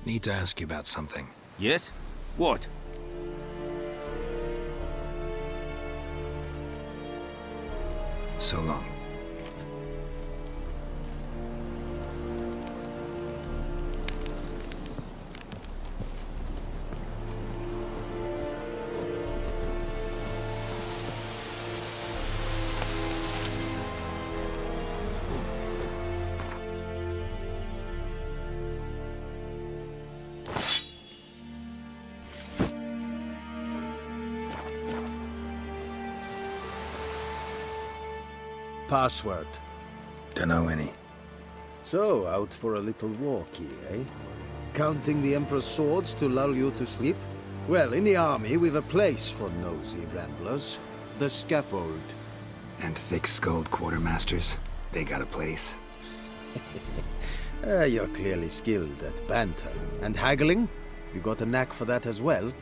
Need to ask you about something. Yes? What? So long. Password. Dunno any. So, out for a little walkie, eh? Counting the Emperor's swords to lull you to sleep? Well, in the army, we've a place for nosy ramblers. The scaffold. And thick-skulled quartermasters. They got a place. You're clearly skilled at banter. And haggling? You got a knack for that as well?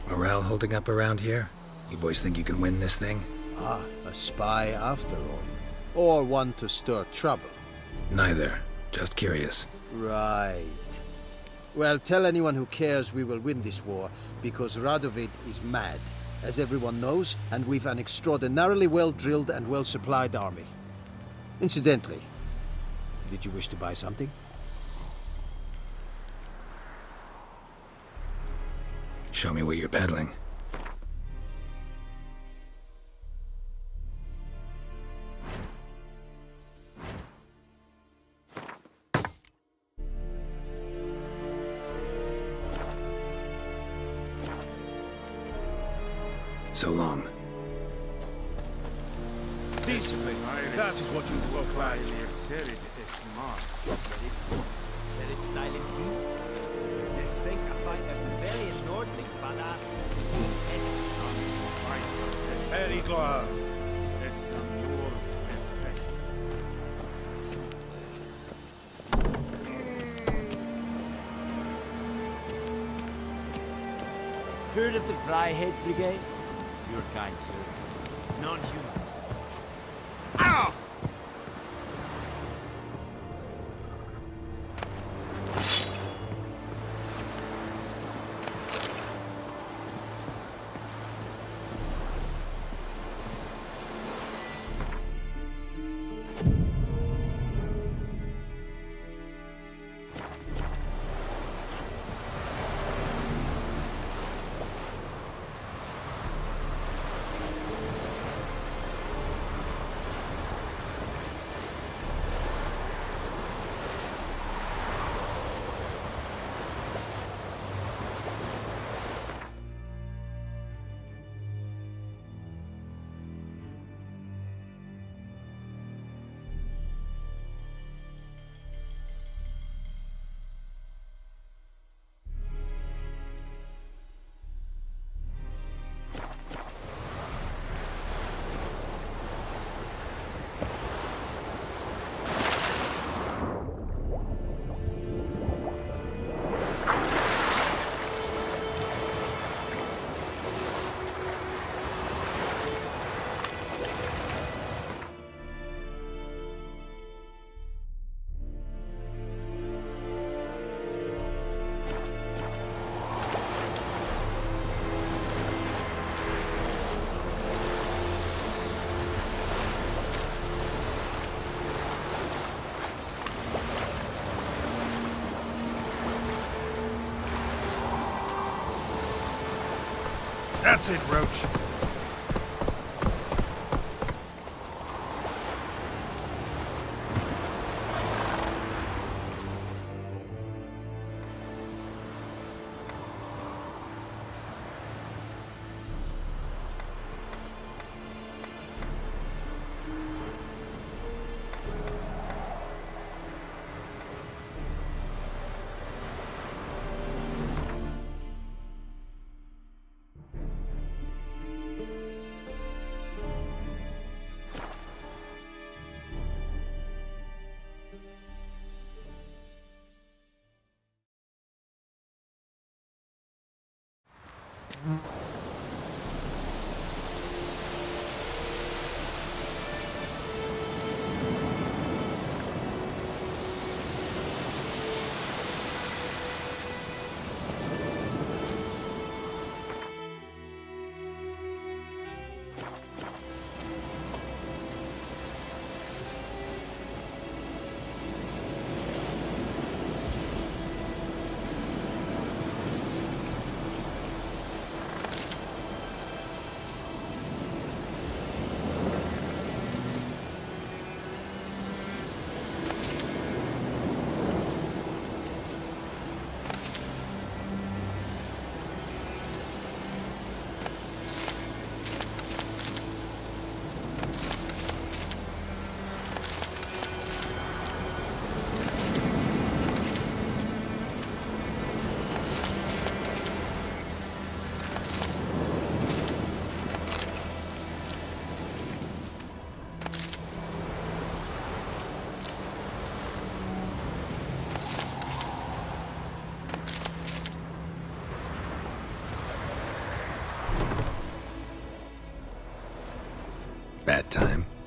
Morale holding up around here? You boys think you can win this thing? Ah, a spy after all. Or one to stir trouble. Neither. Just curious. Right. Well, tell anyone who cares we will win this war, because Radovid is mad, as everyone knows, and we've an extraordinarily well-drilled and well-supplied army. Incidentally, did you wish to buy something? Show me what you're peddling. So long. This way. That is what you look like. Said it is smart. Said it style and key. This thing I find a very Nordling badass. Very glad. Es amor at best. Heard of the Vryheid Brigade? Your kind, sir. Non-humans. Ow! That's it, Roach.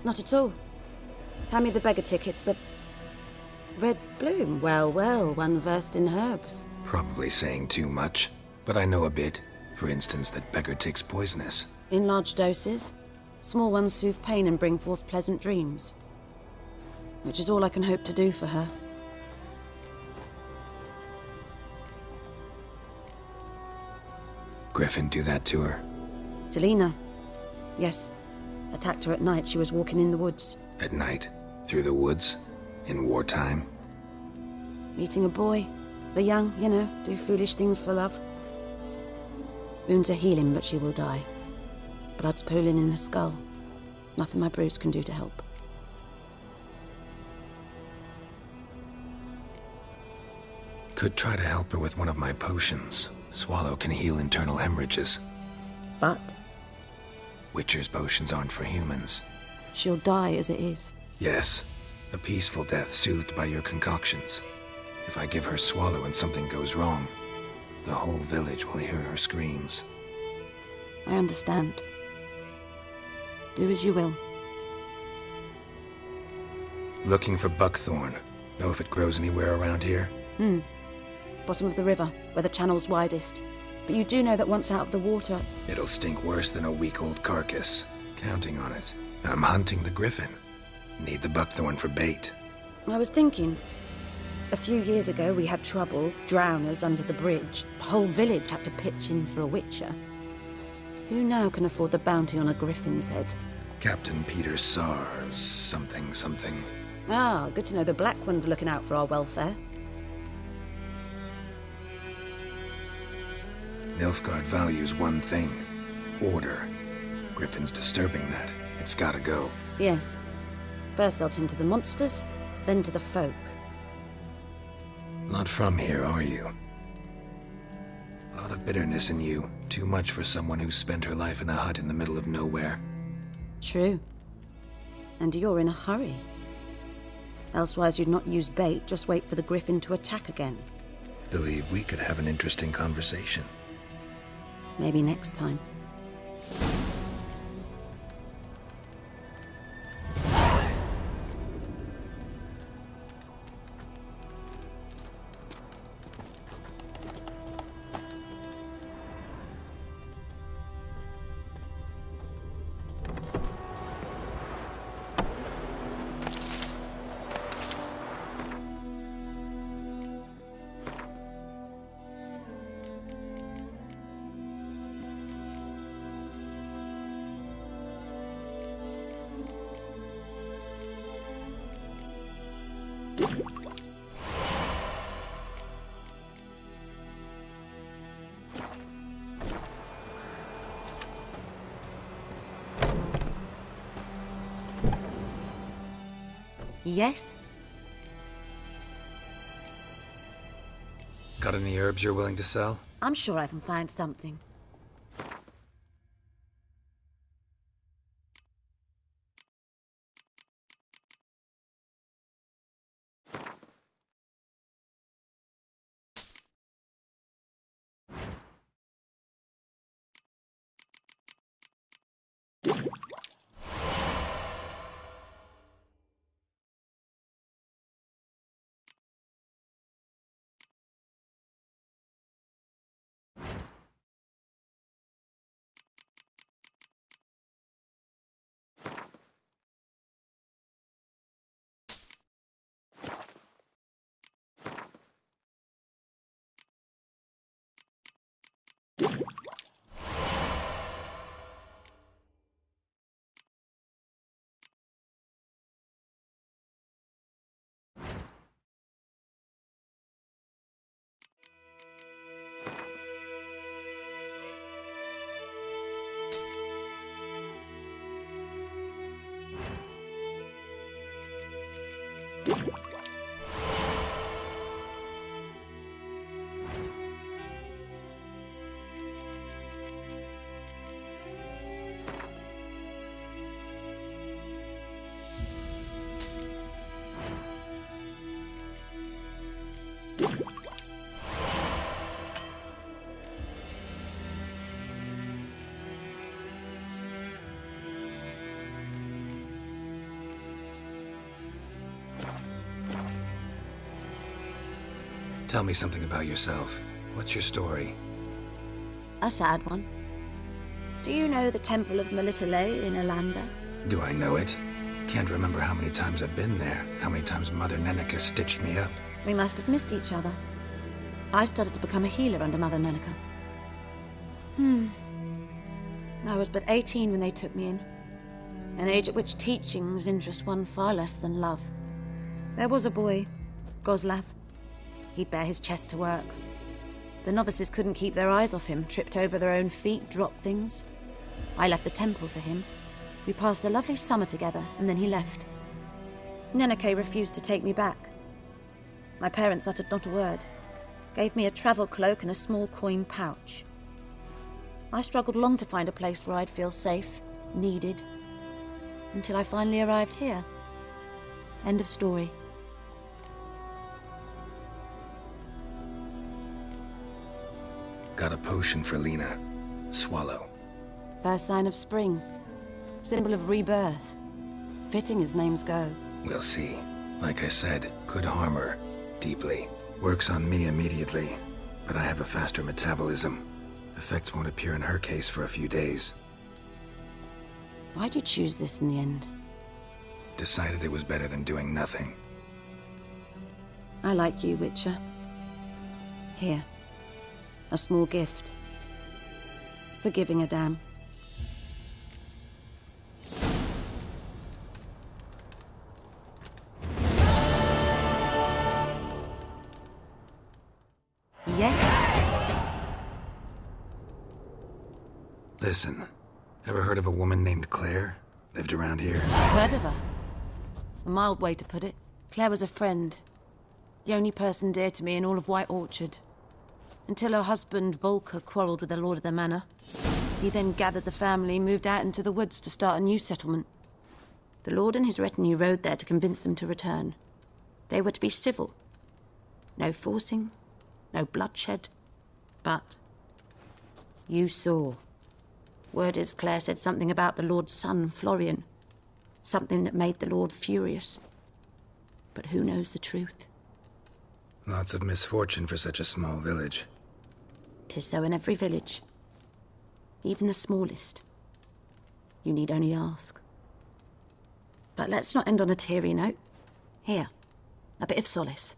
Not at all. Hand me the beggar tickets, the red bloom. Well, well, one versed in herbs. Probably saying too much, but I know a bit. For instance, that beggar tick's poisonous. In large doses. Small ones soothe pain and bring forth pleasant dreams. Which is all I can hope to do for her. Griffin do that to her? Delina. Yes. Attacked her at night. She was walking in the woods. At night? Through the woods? In wartime? Meeting a boy. The young, you know, do foolish things for love. Wounds are healing, but she will die. Blood's pooling in her skull. Nothing my bruise can do to help. Could try to help her with one of my potions. Swallow can heal internal hemorrhages. But Witcher's potions aren't for humans. she'll die as it is. Yes, a peaceful death soothed by your concoctions. If I give her Swallow and something goes wrong, the whole village will hear her screams. I understand. Do as you will. Looking for buckthorn. Know if it grows anywhere around here? Bottom of the river, where the channel's widest. But you do know that once out of the water... It'll stink worse than a week-old carcass. Counting on it. I'm hunting the griffin. Need the buckthorn for bait. I was thinking... A few years ago we had trouble, drowners under the bridge. The whole village had to pitch in for a witcher. Who now can afford the bounty on a griffin's head? Captain Peter Sars, something. Ah, good to know the Black One's looking out for our welfare. Nilfgaard values one thing. Order. Griffin's disturbing that. It's gotta go. Yes. First they'll tend to the monsters, then to the folk. Not from here, are you? A lot of bitterness in you. Too much for someone who spent her life in a hut in the middle of nowhere. True. And you're in a hurry. Elsewise you'd not use bait, just wait for the griffin to attack again. Believe we could have an interesting conversation. Maybe next time. Yes? Got any herbs you're willing to sell? I'm sure I can find something. Tell me something about yourself. What's your story? A sad one. Do you know the Temple of Melitele in Alanda? Do I know it? Can't remember how many times I've been there, how many times Mother Neneka stitched me up. We must have missed each other. I started to become a healer under Mother Neneka. I was but 18 when they took me in. An age at which teachings interest one far less than love. There was a boy, Goslav. He'd bare his chest to work. The novices couldn't keep their eyes off him, tripped over their own feet, dropped things. I left the temple for him. We passed a lovely summer together, and then he left. Neneke refused to take me back. My parents uttered not a word, gave me a travel cloak and a small coin pouch. I struggled long to find a place where I'd feel safe, needed, until I finally arrived here. End of story. Got a potion for Lena. Swallow. First sign of spring. Symbol of rebirth. Fitting as names go. We'll see. Like I said, could harm her. Deeply. Works on me immediately, but I have a faster metabolism. Effects won't appear in her case for a few days. Why'd you choose this in the end? Decided it was better than doing nothing. I like you, Witcher. Here. A small gift. For giving a damn. Yes? Listen, ever heard of a woman named Claire? Lived around here? Heard of her. A mild way to put it. Claire was a friend. The only person dear to me in all of White Orchard. Until her husband, Volker, quarreled with the lord of the manor. He then gathered the family, moved out into the woods to start a new settlement. The lord and his retinue rode there to convince them to return. They were to be civil. No forcing, no bloodshed. But you saw. Word is Claire said something about the lord's son, Florian. Something that made the lord furious. But who knows the truth? Lots of misfortune for such a small village. 'Tis so in every village. Even the smallest. You need only ask. But let's not end on a teary note. Here, a bit of solace.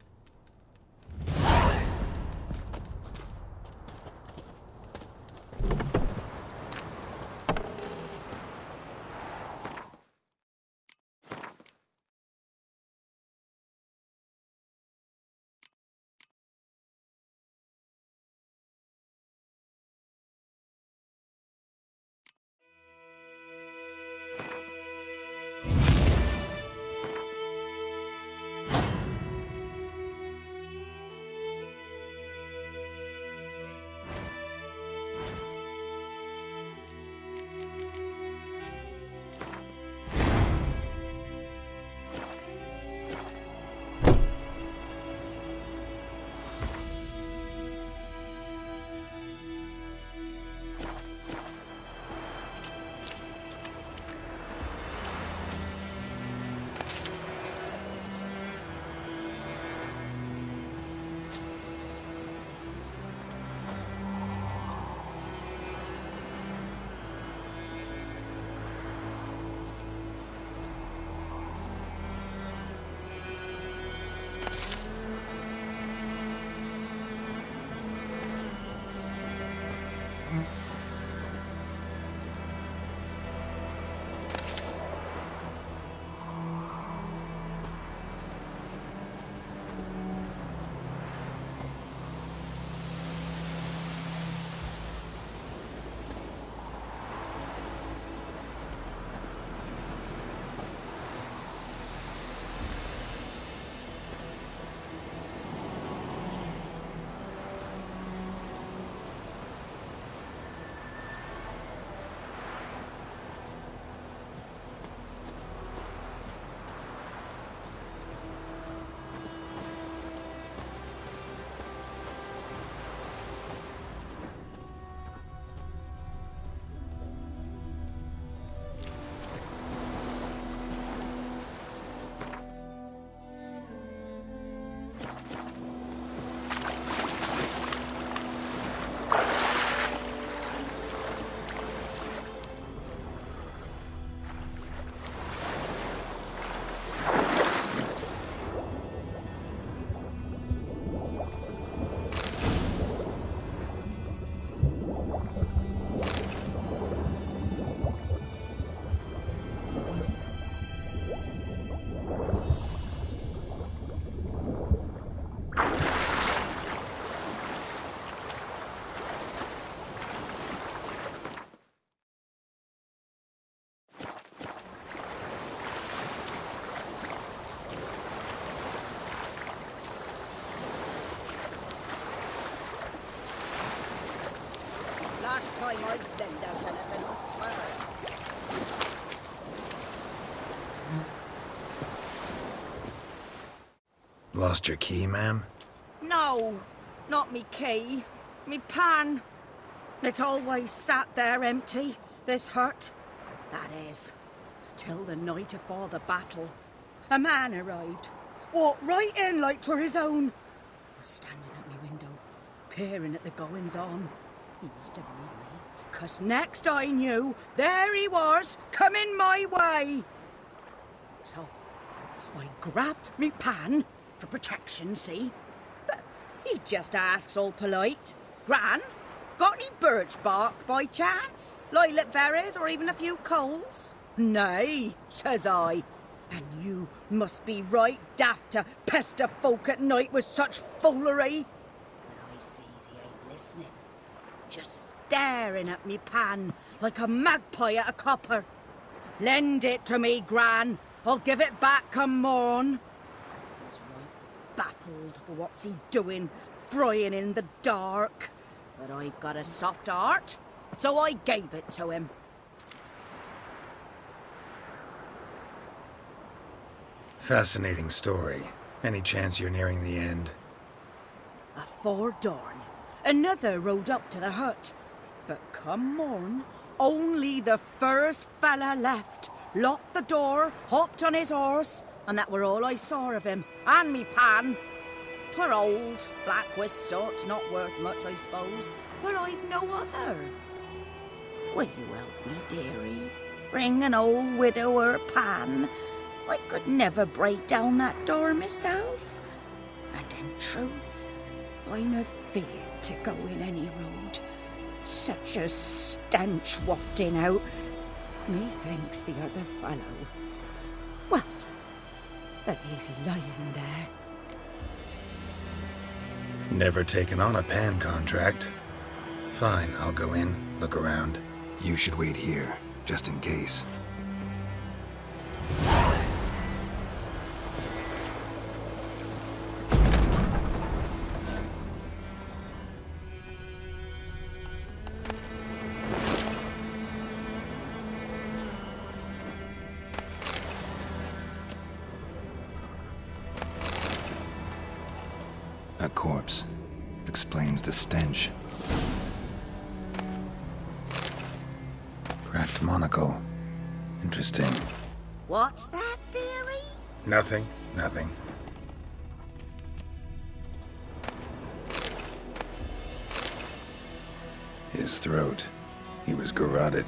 time I lend out anything, I swear. Lost your key, ma'am? No, not me key. Me pan. It's always sat there empty, this hut. That is, till the night afore the battle. A man arrived, walked right in like 'twere his own. Was standing at me window, peering at the goings-on. He must have read me, 'cause next I knew, there he was, coming my way. So, I grabbed me pan, for protection, see? But he just asks all polite, Gran, got any birch bark by chance? Lilac berries or even a few coals? Nay, says I. And you must be right daft to pester folk at night with such foolery. But I sees he ain't listening. Just staring at me pan like a magpie at a copper. Lend it to me, Gran. I'll give it back come morn. I was right baffled for what's he doing, frying in the dark. But I've got a soft heart, so I gave it to him. Fascinating story. Any chance you're nearing the end? Afore dawn, another rode up to the hut. But come morn, only the first fella left. Locked the door, hopped on his horse, and that were all I saw of him, and me pan. 'Twere old, black with soot, not worth much, I suppose, but I've no other. Will you help me, dearie? Bring an old widower pan. I could never break down that door myself. And in truth, I'm afeard to go in any road. Such a stench wafting out. Methinks the other fellow, well, that he's lying there. Never taken on a pan contract. Fine, I'll go in, look around. You should wait here, just in case. A corpse. Explains the stench. Cracked monocle. Interesting. What's that, dearie? Nothing. His throat. He was garroted.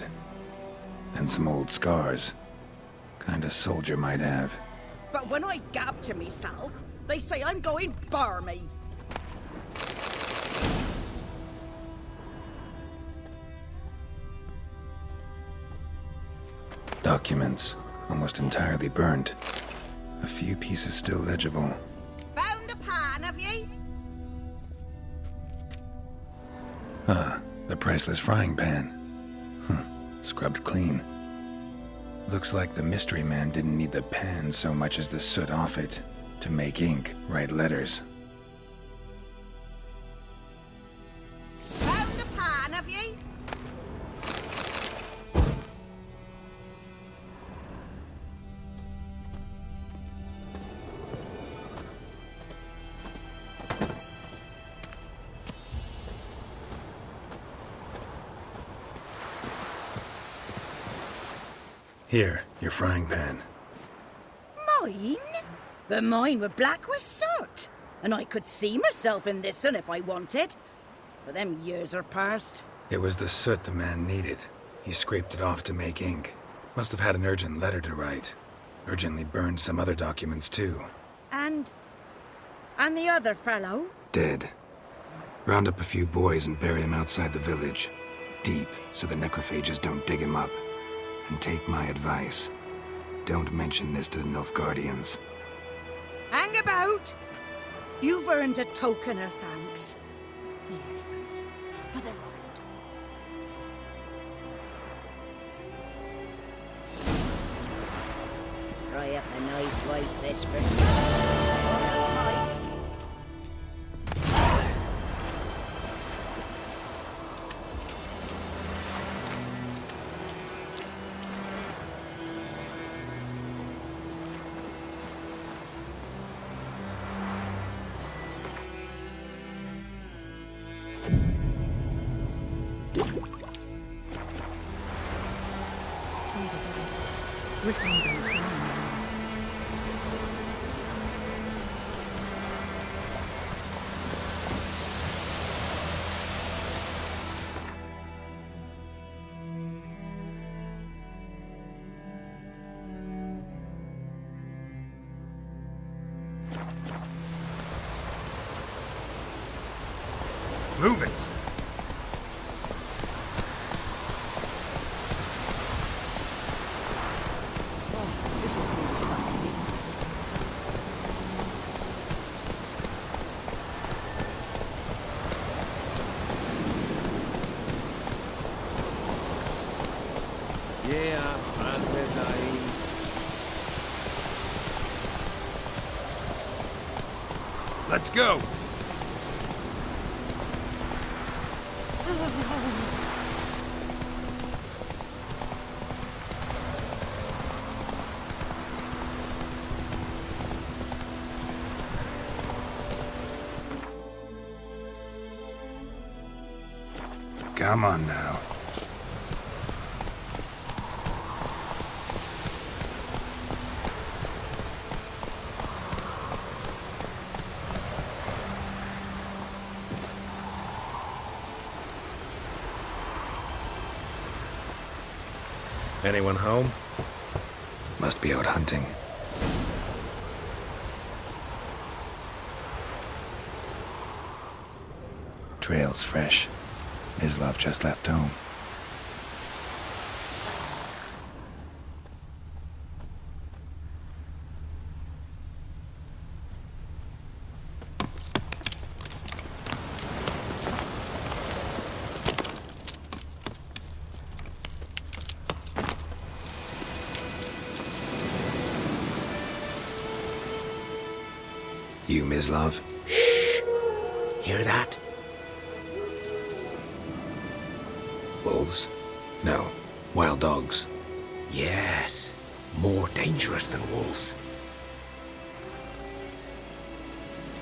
And some old scars. Kinda soldier might have. But when I gab to myself, they say I'm going barmy. Documents. Almost entirely burnt. A few pieces still legible. Found the pan, have ye? Ah, the priceless frying pan. Scrubbed clean. Looks like the mystery man didn't need the pan so much as the soot off it to make ink, write letters. Found the pan, have ye? Here, your frying pan. Mine? But mine were black with soot, and I could see myself in this one if I wanted. But them years are past. It was the soot the man needed. He scraped it off to make ink. Must have had an urgent letter to write. Urgently burned some other documents too. And the other fellow? Dead. Round up a few boys and bury him outside the village. Deep, so the necrophages don't dig him up. And take my advice. Don't mention this to the Nilfgaardians. Hang about! You've earned a token of thanks. Here, son, for the road. Try up a nice white fish for Griffin don't fly now. Move it! Yeah, Let's go! Come on now. Anyone home? Must be out hunting. Trail's fresh. Mislav just left home. You, Mislav? Shh! Hear that? Wolves? No. Wild dogs. Yes. More dangerous than wolves.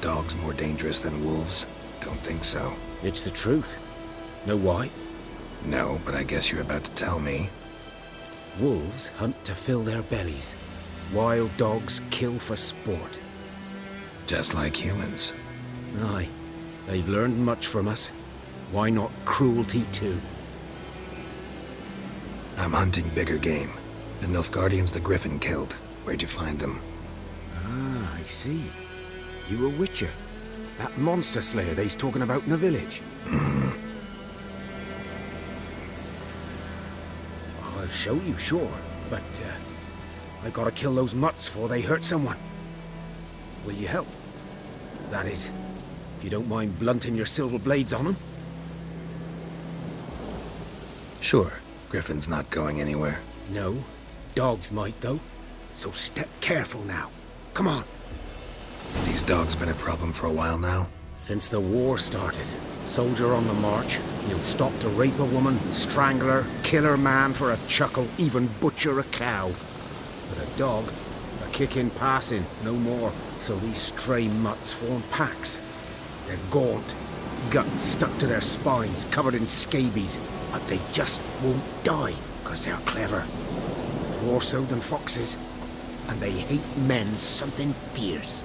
Dogs more dangerous than wolves? Don't think so. It's the truth. Know why? No, but I guess you're about to tell me. Wolves hunt to fill their bellies. Wild dogs kill for sport. Just like humans. Aye. They've learned much from us. Why not cruelty too? I'm hunting bigger game. The Nilfgaardians the Griffin killed. Where'd you find them? Ah, I see. You a witcher. That monster slayer they's talking about in the village. I'll show you, sure. But, I gotta kill those mutts before they hurt someone. Will you help? That is, if you don't mind blunting your silver blades on them. Sure. Griffin's not going anywhere. No. Dogs might, though. So step careful now. Come on. These dogs been a problem for a while now? Since the war started. Soldier on the march. He'll stop to rape a woman, strangle her, kill her man for a chuckle, even butcher a cow. But a dog, a kick in passing, no more. So these stray mutts form packs. They're gaunt, guts stuck to their spines, covered in scabies, but they just won't die, because they're clever. More so than foxes. And they hate men something fierce.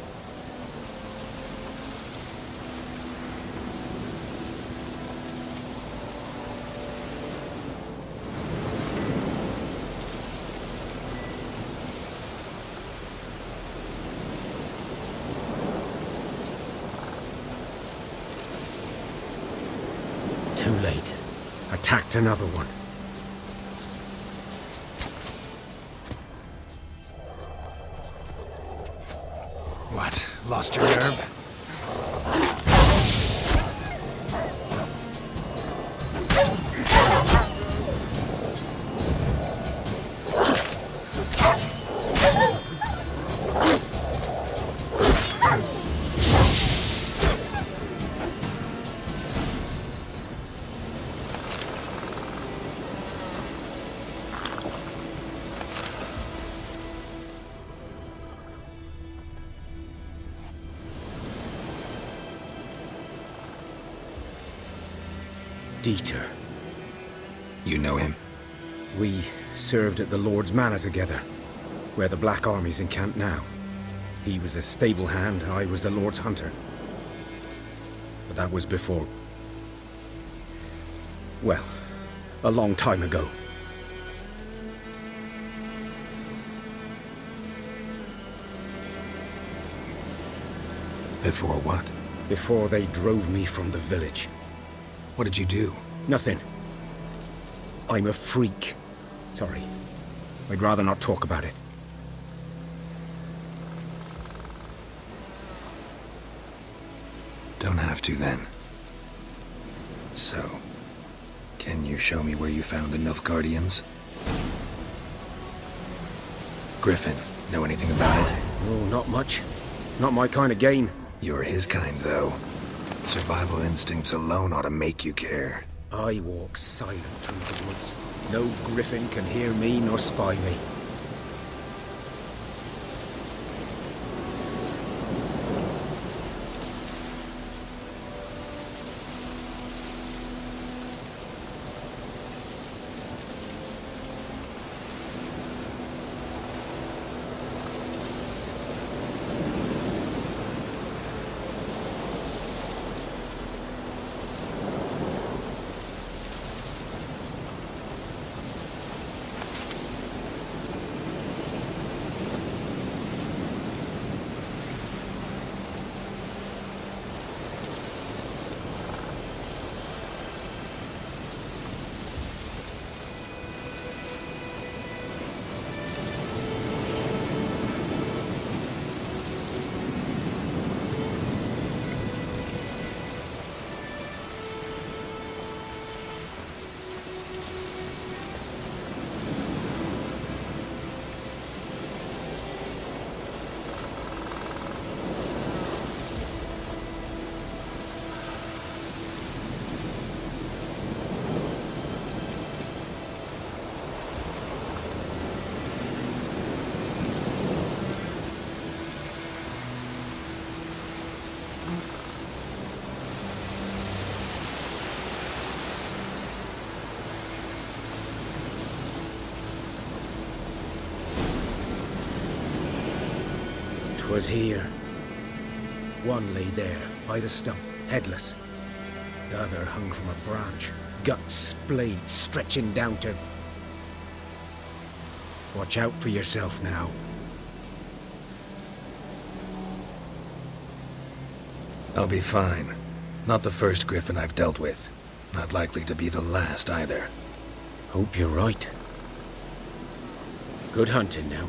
Too late. Attacked another one. What? Lost your nerve? Dieter. You know him? We served at the Lord's Manor together. where the Black Army's encamped now. He was a stable hand, I was the Lord's hunter. But that was before... well, a long time ago. Before what? Before they drove me from the village. What did you do? Nothing. I'm a freak. Sorry. I'd rather not talk about it. Don't have to, then. So, can you show me where you found the Nilfgaardians? Griffin, know anything about it? Oh, not much. Not my kind of game. You're his kind, though. Survival instincts alone ought to make you care. I walk silent through the woods. No griffin can hear me nor spy me. Was here. One lay there, by the stump, headless. The other hung from a branch, guts splayed, stretching down to... Watch out for yourself now. I'll be fine. Not the first griffin I've dealt with. Not likely to be the last, either. Hope you're right. Good hunting now.